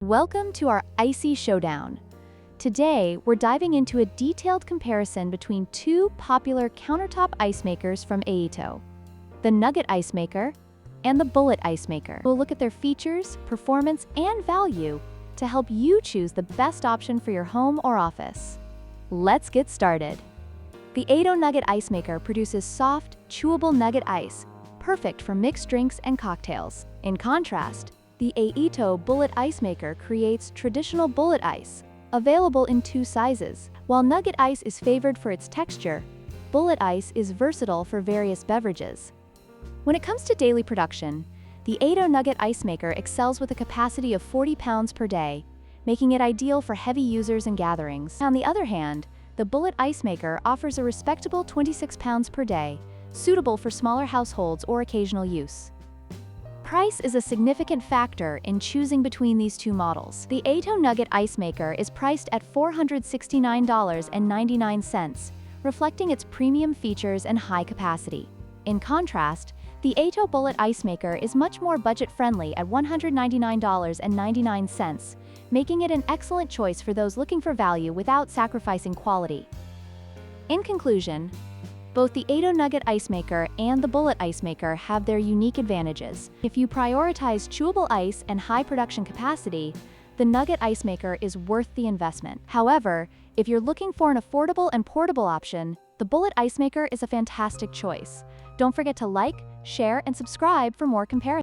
Welcome to our icy showdown. Today, we're diving into a detailed comparison between two popular countertop ice makers from Aeitto, the Nugget Ice Maker and the Bullet Ice Maker. We'll look at their features, performance, and value to help you choose the best option for your home or office. Let's get started. The Aeitto Nugget Ice Maker produces soft, chewable nugget ice, perfect for mixed drinks and cocktails. In contrast, the Aeitto Bullet Ice Maker creates traditional bullet ice, available in two sizes. While nugget ice is favored for its texture, bullet ice is versatile for various beverages. When it comes to daily production, the Aeitto Nugget Ice Maker excels with a capacity of 40 pounds per day, making it ideal for heavy users and gatherings. On the other hand, the Bullet Ice Maker offers a respectable 26 pounds per day, suitable for smaller households or occasional use. Price is a significant factor in choosing between these two models. The Aeitto Nugget Ice Maker is priced at $469.99, reflecting its premium features and high capacity. In contrast, the Aeitto Bullet Ice Maker is much more budget-friendly at $199.99, making it an excellent choice for those looking for value without sacrificing quality. In conclusion, both the Aeitto Nugget Ice Maker and the Bullet Ice Maker have their unique advantages. If you prioritize chewable ice and high production capacity, the Nugget Ice Maker is worth the investment. However, if you're looking for an affordable and portable option, the Bullet Ice Maker is a fantastic choice. Don't forget to like, share, and subscribe for more comparisons.